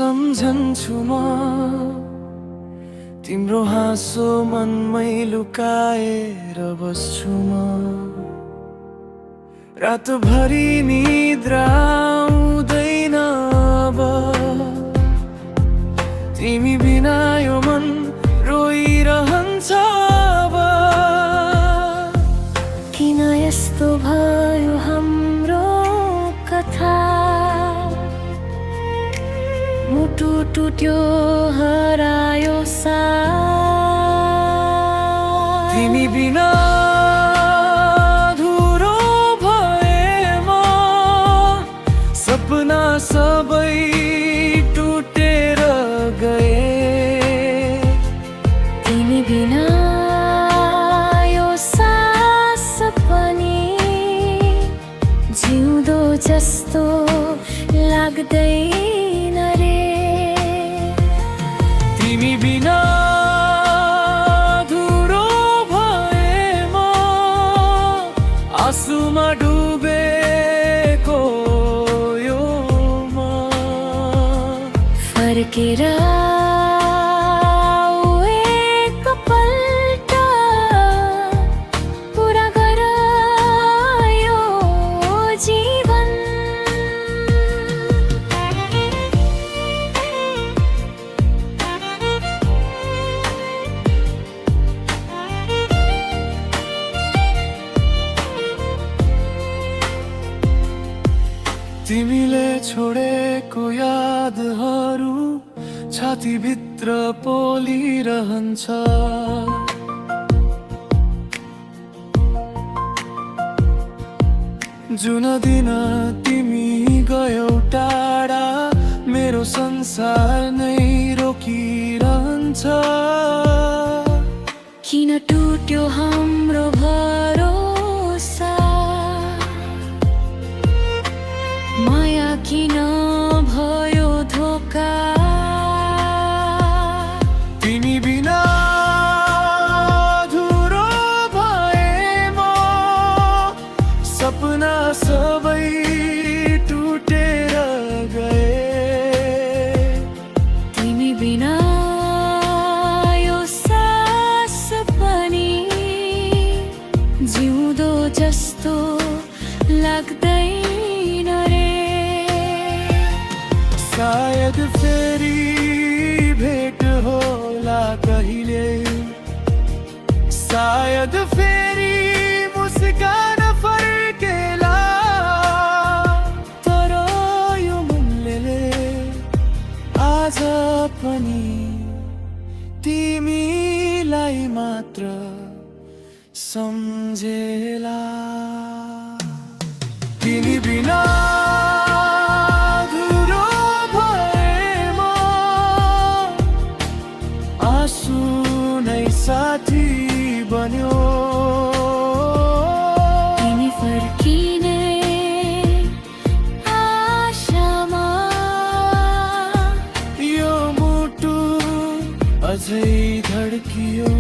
सम्झन्छु म तिम्रो हाँसो मनमै लुकाएर बस्छु म रातभरि निद्रा आउँदैन अब तिमी बिना यो मन रोइरहन्छ अब किन यस्तो भयो हाम्रो कथा मुटु टुट्यो हरायो साथ तिमी बिना धुरो भए म सपना सबै टुटेर गए तिमी बिना यो सास पनि जिउँदो जस्तो लाग्दैन रे तिमी बिना धुरो भए म आँसुमा डुबेको यो म फर्केर आऊ एकपल्ट पुरा गर यो जीवन तिमीले छोडेको यादहरू छातीभित्र पोलिरहन्छ जुन दिन तिमी गयौ टाढा मेरो संसार नै रोकिरहन्छ किन टुट्यो हाम्रो भरोसा माया किन भयो धोका तिमी बिना धुरो भए म सपना सबै टुटेर गए तिमी बिना यो सास पनि जिउँदो जस्तो लाग्दैन रे सायद फेरि भेट होला कहिले सायद फेरि मुस्कान फर्केला तर यो मनले आज पनि तिमीलाई मात्र सम्झेला तिमी बिना धुरो भए म आँसु नै साथी बन्यो तिमी फर्किने आशामा यो मुटु अझै धड्कियो